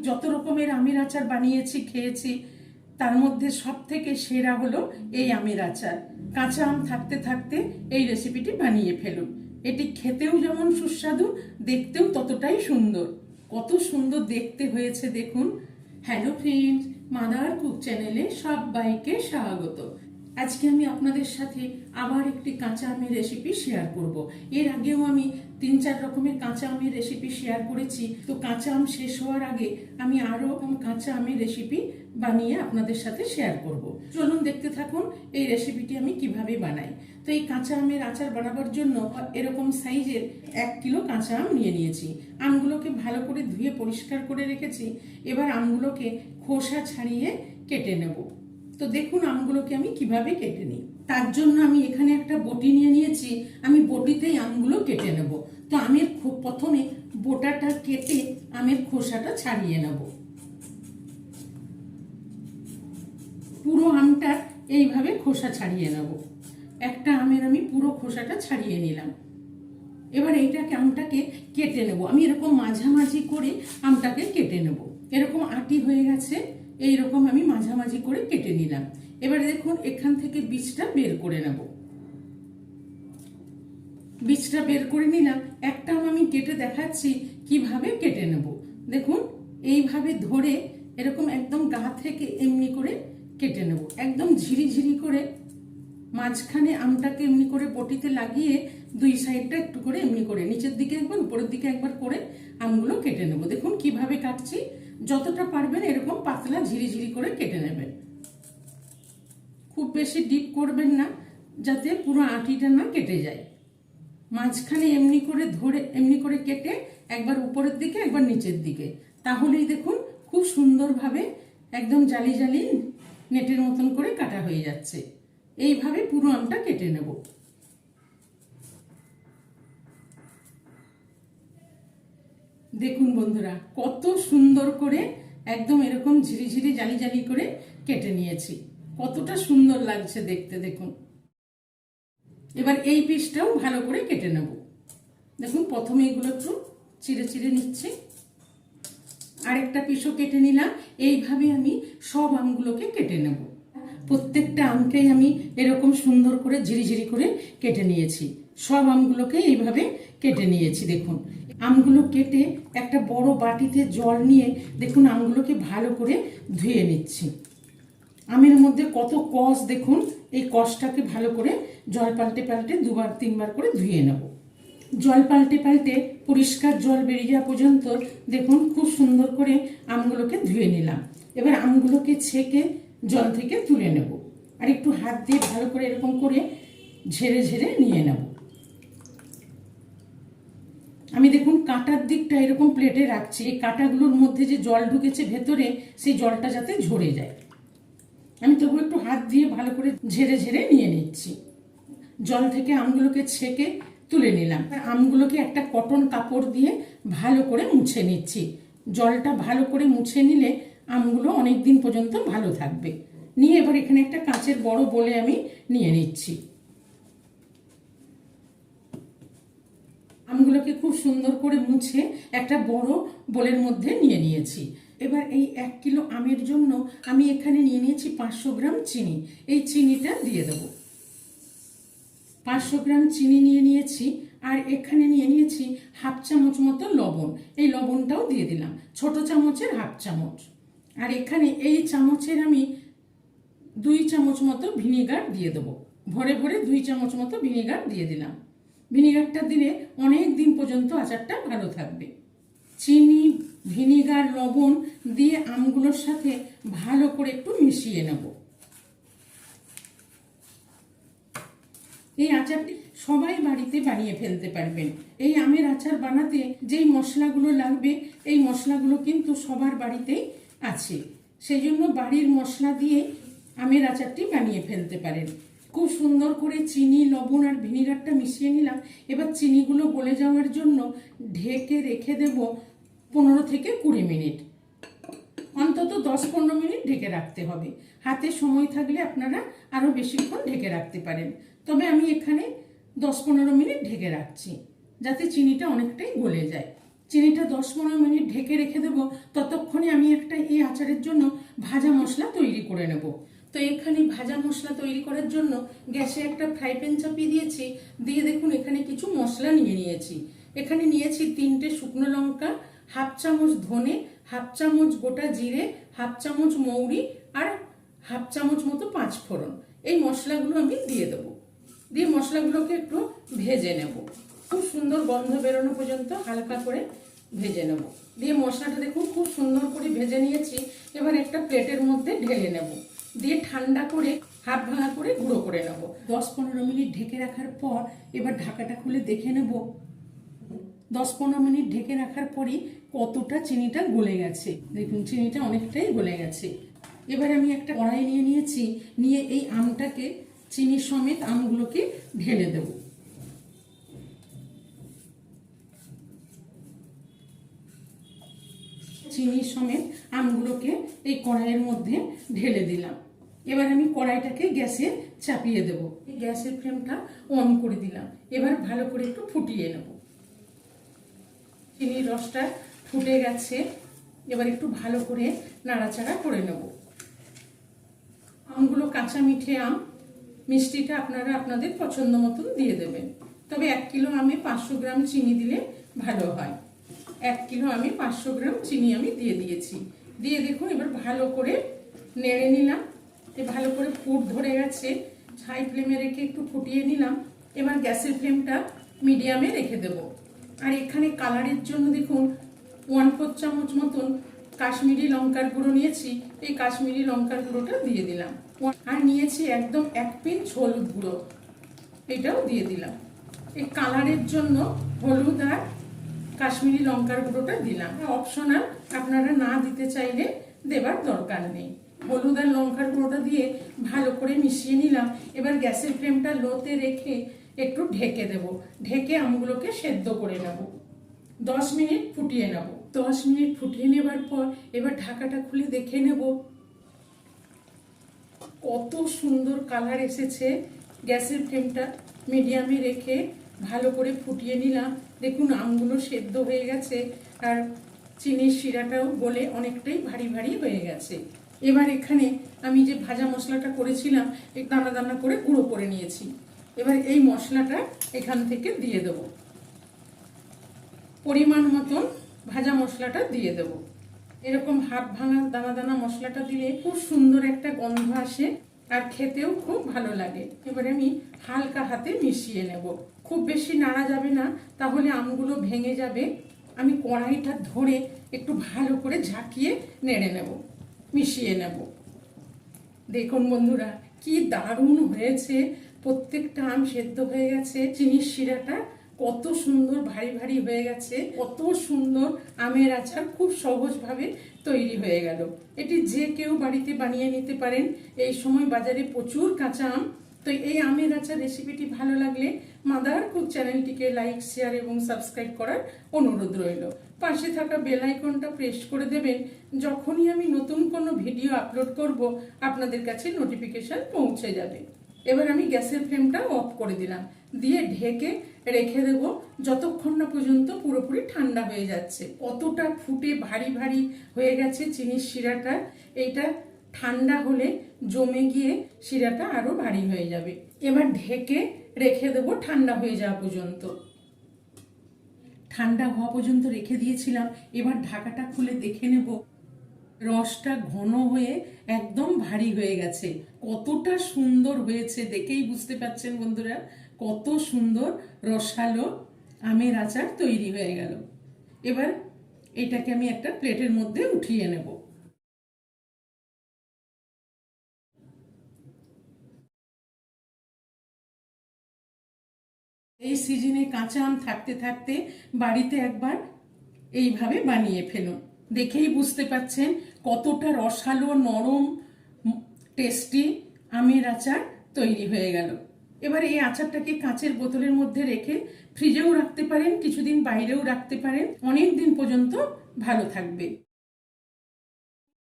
যত রকমের আমের আচার বানিয়েছি খেয়েছি তার মধ্যে সব থেকে সেরা হলো এই আমের আচার। কাঁচা আম থাকতে থাকতে এই রেসিপিটি বানিয়ে ফেলুন। এটি খেতেও যেমন সুস্বাদু, দেখতেও ততটাই সুন্দর। কত সুন্দর দেখতে হয়েছে দেখুন। হ্যালো ফ্রেন্ডস, মাদার কুক চ্যানেলে সবাইকে স্বাগত। আজকে আমি আপনাদের সাথে আবার একটি কাঁচা আমের রেসিপি শেয়ার করব। এর আগেও আমি 3-4 রকমের কাঁচা আমের রেসিপি শেয়ার করেছি। তো কাঁচা আম শেষ হওয়ার আগে আমি আরও কাঁচা আমের রেসিপি বানিয়ে আপনাদের সাথে শেয়ার করব। চলুন দেখতে থাকুন এই রেসিপিটি আমি কিভাবে বানাই। তো এই কাঁচা আমের আচার বানাবার জন্য এরকম সাইজের 1 কিলো কাঁচা আম নিয়ে নিয়েছি। আমগুলোকে ভালো করে ধুয়ে পরিষ্কার করে রেখেছি। এবার আমগুলোকে খোসা ছাড়িয়ে কেটে নেব। তো দেখুন আমগুলোকে আমি কিভাবে কেটে নিই। তার জন্য আমি এখানে একটা বটি নিয়ে নিয়েছি। আমি বটিতেই আমগুলো কেটে নেব। তো আমের প্রথমে বোটাটা কেটে আমের খোসাটা ছাড়িয়ে নেব। পুরো আমটা এইভাবে খোসা ছাড়িয়ে নেব। একটা আমের আমি পুরো খোসাটা ছাড়িয়ে নিলাম। এবার এইটাকে আমটাকে কেটে নেব। আমি এরকম মাঝামাঝি করে আমটাকে কেটে নেব। এরকম আটি হয়ে গেছে, এইরকম আমি মাঝামাঝি করে কেটে নিলাম। এবার দেখুন এখান থেকে বীজটা বের করে নেব। বীজটা বের করে নিলাম। একটা আম আমি কেটে দেখাচ্ছি কিভাবে কেটে নেব। দেখুন এইভাবে ধরে এরকম একদম গা থেকে এমনি করে কেটে নেব। একদম ঝিরিঝিরি করে মাঝখানে আমটাকে এমনি করে বটিতে লাগিয়ে দুই সাইডটা একটু করে এমনি করে নিচের দিকে একবার উপরের দিকে একবার করে আমগুলো কেটে নেব। দেখুন কিভাবে কাটছি। যতটা পারবেন এরকম পাতলা ঝিরিঝিরি করে কেটে নেবেন। খুব বেশি ডিপ করবেন না, যাতে পুরো আটিটা না কেটে যায়। মাঝখানে এমনি করে ধরে এমনি করে কেটে একবার উপরের দিকে একবার নিচের দিকে, তাহলেই দেখুন খুব সুন্দরভাবে একদম জালি জালি নেটের মতন করে কাটা হয়ে যাচ্ছে। এইভাবে পুরো আমটা কেটে নেব। দেখুন বন্ধুরা কত সুন্দর করে একদম এরকম ঝিরিঝিরি জালি জালি করে কেটে নিয়েছি। কতটা সুন্দর লাগছে দেখতে দেখুন। এবার এই পিসটাও ভালো করে কেটে নেব। দেখুন প্রথমে এগুলো একটু চিড়ে চিড়ে নিচ্ছি। আরেকটা পিসও কেটে নিলাম। এইভাবে আমি সব আমগুলোকে কেটে নেব। প্রত্যেকটা আমকেই আমি এরকম সুন্দর করে ঝিরিঝিরি করে কেটে নিয়েছি। সব আমগুলোকে এইভাবে কেটে নিয়েছি। দেখুন আমগুলো কেটে একটা বড় বাটিতে জল নিয়ে দেখুন আমগুলোকে ভালো করে ধুয়ে নিচ্ছি। আমের মধ্যে কত কষ দেখুন। এই কষটাকে ভালো করে জল পাল্টে পাল্টে 2-3 বার করে ধুয়ে নেব। জল পাল্টে পাল্টে পরিষ্কার জল বেরিয়ে যাওয়া পর্যন্ত দেখুন খুব সুন্দর করে আমগুলোকে ধুয়ে নিলাম। এবার আমগুলোকে ছেঁকে জল থেকে তুলে নেব। আর একটু হাত দিয়ে ভালো করে এরকম করে ঝেড়ে ঝেড়ে নিয়ে নেব। আমি দেখুন কাঁটার দিকটা এরকম প্লেটে রাখছি। এই কাঁটাগুলোর মধ্যে যে জল ঢুকেছে ভেতরে, সেই জলটা যাতে ঝরে যায়। আমি তবু একটু হাত দিয়ে ভালো করে ঝেড়ে ঝেড়ে নিয়ে নিচ্ছি। জল থেকে আমগুলোকে ছেঁকে তুলে নিলাম। আমগুলোকে একটা কটন কাপড় দিয়ে ভালো করে মুছে নিচ্ছি। জলটা ভালো করে মুছে নিলে আমগুলো অনেক দিন পর্যন্ত ভালো থাকবে। নিয়ে এবার এখানে একটা কাঁচের বড় বোলে আমি নিয়ে নিচ্ছি। আমগুলোকে খুব সুন্দর করে মুছে একটা বড় বোলের মধ্যে নিয়ে নিয়েছি। এবার এই 1 কিলো আমের জন্য আমি এখানে নিয়ে নিয়েছি 500 গ্রাম চিনি। এই চিনিটা দিয়ে দেবো। 500 গ্রাম চিনি নিয়ে নিয়েছি। আর এখানে নিয়ে নিয়েছি 1/2 চামচ মতো লবণ। এই লবণটাও দিয়ে দিলাম, ছোট চামচের 1/2 চামচ। আর এখানে এই চামচের আমি 2 চামচ মতো ভিনিগার দিয়ে দেবো। ভরে ভরে 2 চামচ মতো ভিনিগার দিয়ে দিলাম। ভিনিগারটা দিলে অনেক দিন পর্যন্ত আচারটা ভালো থাকবে। চিনি, ভিনিগার, লবণ দিয়ে আমগুলোর সাথে ভালো করে একটু মিশিয়ে নেব। এই আচারটি সবাই বাড়িতে বানিয়ে ফেলতে পারবেন। এই আমের আচার বানাতে যেই মশলাগুলো লাগবে, এই মশলাগুলো কিন্তু সবার বাড়িতেই আছে। সেই জন্য বাড়ির মশলা দিয়ে আমের আচারটি বানিয়ে ফেলতে পারেন। খুব সুন্দর করে চিনি, লবণ আর ভিনিগারটা মিশিয়ে নিলাম। এবার চিনিগুলো গলে যাওয়ার জন্য ঢেকে রেখে দেব 15 থেকে 20 মিনিট। অন্তত 10-15 মিনিট ঢেকে রাখতে হবে। হাতে সময় থাকলে আপনারা আরও বেশিক্ষণ ঢেকে রাখতে পারেন। তবে আমি এখানে 10-15 মিনিট ঢেকে রাখছি, যাতে চিনিটা অনেকটাই গলে যায়। চিনিটা 10-15 মিনিট ঢেকে রেখে দেবো। ততক্ষণে আমি একটা এই আচারের জন্য ভাজা মশলা তৈরি করে নেব। তো এখানে ভাজা মশলা তৈরি করার জন্য গ্যাসে একটা ফ্রাই প্যান চাপিয়ে দিয়েছি। দিয়ে দেখুন এখানে কিছু মশলা নিয়েছি। এখানে নিয়েছি 3টে শুকনো লঙ্কা, হাফ চামচ ধনে, হাফ চামচ গোটা জিরে, হাফ চামচ মৌরি আর হাফ চামচ মতো 5 ফোড়ন। এই মশলাগুলো আমি দিয়ে দেবো। দিয়ে মশলাগুলোকে একটু ভেজে নেব। খুব সুন্দর গন্ধ বেরোনো পর্যন্ত হালকা করে ভেজে নেব। দিয়ে মশলাটা দেখুন খুব সুন্দর করে ভেজে নিয়েছি। এবার একটা প্লেটের মধ্যে ঢেলে নেব। দিয়ে ঠান্ডা করে হাত ভাঙা করে গুঁড়ো করে নেব। 10-15 মিনিট ঢেকে রাখার পর এবার ঢাকাটা খুলে দেখে নেব। 10-15 মিনিট ঢেকে রাখার পরই কতটা চিনিটা গলে গেছে। দেখুন চিনিটা অনেকটাই গলে গেছে। এবার আমি একটা কড়াই নিয়েছি। নিয়ে এই আমটাকে, চিনি সমেত আমগুলোকে ঢেলে দেব। চিনি সমেত আমগুলোকে এই কড়াইয়ের মধ্যে ঢেলে দিলাম। এবার আমি কড়াইটাকে গ্যাসে চাপিয়ে দেব। গ্যাসের ফ্লেমটা অন করে দিলাম। এবার ভালো করে একটু ফুটিয়ে নেব। চিনির রসটা ফুটে গেছে। এবার একটু ভালো করে নাড়াচাড়া করে নেব। আমগুলো কাঁচা মিঠে আম, মিষ্টিটা আপনারা আপনাদের পছন্দ মতন দিয়ে দেবেন। তবে 1 কিলো আমে 500 গ্রাম চিনি দিলে ভালো হয়। 1 কিলো আমে 500 গ্রাম চিনি আমি দিয়ে দিয়েছি। দিয়ে দেখুন এবার ভালো করে নেড়ে নিলাম। ভালো করে ফুট ধরে গেছে। হাই ফ্লেমে রেখে একটু ফুটিয়ে নিলাম। এবার গ্যাসের ফ্লেমটা মিডিয়ামে রেখে দেব। আর এখানে কালারের জন্য দেখুন 1/4 চামচ মতন কাশ্মীরি লঙ্কার গুঁড়ো নিয়েছি। এই কাশ্মীরি লঙ্কার গুঁড়োটা দিয়ে দিলাম। আর নিয়েছি একদম 1 পিঞ্চ হলুদ গুঁড়ো, এটাও দিয়ে দিলাম। এই কালারের জন্য হলুদ আর কাশ্মীরি লঙ্কার গুঁড়োটা দিলাম। অপশনাল, আপনারা না দিতে চাইলে দেবার দরকার নেই। হলুদ আর লঙ্কার গুঁড়োটা দিয়ে ভালো করে মিশিয়ে নিলাম। এবার গ্যাসের ফ্লেমটা লোতে রেখে একটু ঢেকে দেব। ঢেকে আমগুলোকে সেদ্ধ করে নেব। 10 মিনিট ফুটিয়ে নেব। 10 মিনিট ফুটিয়ে নেবার পর এবার ঢাকাটা খুলে দেখে নেব। কত সুন্দর কালার এসেছে। গ্যাসের ফ্লেমটা মিডিয়ামে রেখে ভালো করে ফুটিয়ে নিলাম। দেখুন আমগুলো সেদ্ধ হয়ে গেছে আর চিনির শিরাটাও গলে অনেকটাই ভারী ভারী হয়ে গেছে। এবার এখানে আমি যে ভাজা মশলাটা করেছিলাম দানা দানা করে গুঁড়ো করে নিয়েছি। এবার এই মশলাটা এখান থেকে দিয়ে দেব। পরিমাণ মতন ভাজা মশলাটা দিয়ে দেব। এরকম হাত ভাঙা দানা দানা মশলাটা দিলে খুব সুন্দর একটা গন্ধ আসে আর খেতেও খুব ভালো লাগে। এবারে আমি হালকা হাতে মিশিয়ে নেব। খুব বেশি নাড়া যাবে না, তাহলে আমগুলো ভেঙে যাবে। আমি কড়াইটা ধরে একটু ভালো করে ঝাঁকিয়ে নেড়ে নেব, মিশিয়ে নেব। দেখুন বন্ধুরা কি দারুণ হয়েছে। প্রত্যেকটা আম সেদ্ধ হয়ে গেছে। চিনির শিরাটা কত সুন্দর ভারী ভারী হয়ে গেছে। কত সুন্দর আমের আচার খুব সহজভাবে তৈরি হয়ে গেল। এটি যে কেউ বাড়িতে বানিয়ে নিতে পারেন। এই সময় বাজারে প্রচুর কাঁচা আম। তো এই আমের আচার রেসিপিটি ভালো লাগলে মাদার কুক চ্যানেলটিকে লাইক, শেয়ার এবং সাবস্ক্রাইব করার অনুরোধ রইল। পাশে থাকা বেল আইকনটা প্রেস করে দেবেন। যখনই আমি নতুন কোনো ভিডিও আপলোড করব আপনাদের কাছে নোটিফিকেশন পৌঁছে যাবে। এবার আমি গ্যাসের ফ্লেমটা অফ করে দিলাম। দিয়ে ঢেকে রেখে দেব যতক্ষণ না পর্যন্ত পুরোপুরি ঠান্ডা হয়ে যাচ্ছে। কতটা ফুটে ভারী ভারী হয়ে গেছে চিনির শিরাটা। এইটা ঠান্ডা হলে জমে গিয়ে শিরাটা আরো ভারী হয়ে যাবে। এবার ঢেকে রেখে দেব ঠান্ডা হয়ে যাওয়া পর্যন্ত। ঠান্ডা হওয়া পর্যন্ত রেখে দিয়েছিলাম। এবার ঢাকাটা খুলে দেখে নেব। রসটা ঘন হয়ে একদম ভারী হয়ে গেছে। কতটা সুন্দর হয়েছে দেখেই বুঝতে পারছেন বন্ধুরা। কত সুন্দর রসালো আমের আচার তৈরি হয়ে গেল। এবার এটাকে আমি একটা প্লেটের মধ্যে উঠিয়ে নেব। এই সিজনে কাঁচা আম থাকতে থাকতে বাড়িতে একবার এইভাবে বানিয়ে ফেলুন। দেখেই বুঝতে পাচ্ছেন কতটা রসালো, নরম, টেস্টি আমের আচার তৈরি হয়ে গেল। এবার এই আচারটাকে কাঁচের বোতলের মধ্যে রেখে ফ্রিজেও রাখতে পারেন, কিছুদিন বাইরেও রাখতে পারেন। অনেক দিন পর্যন্ত ভালো থাকবে।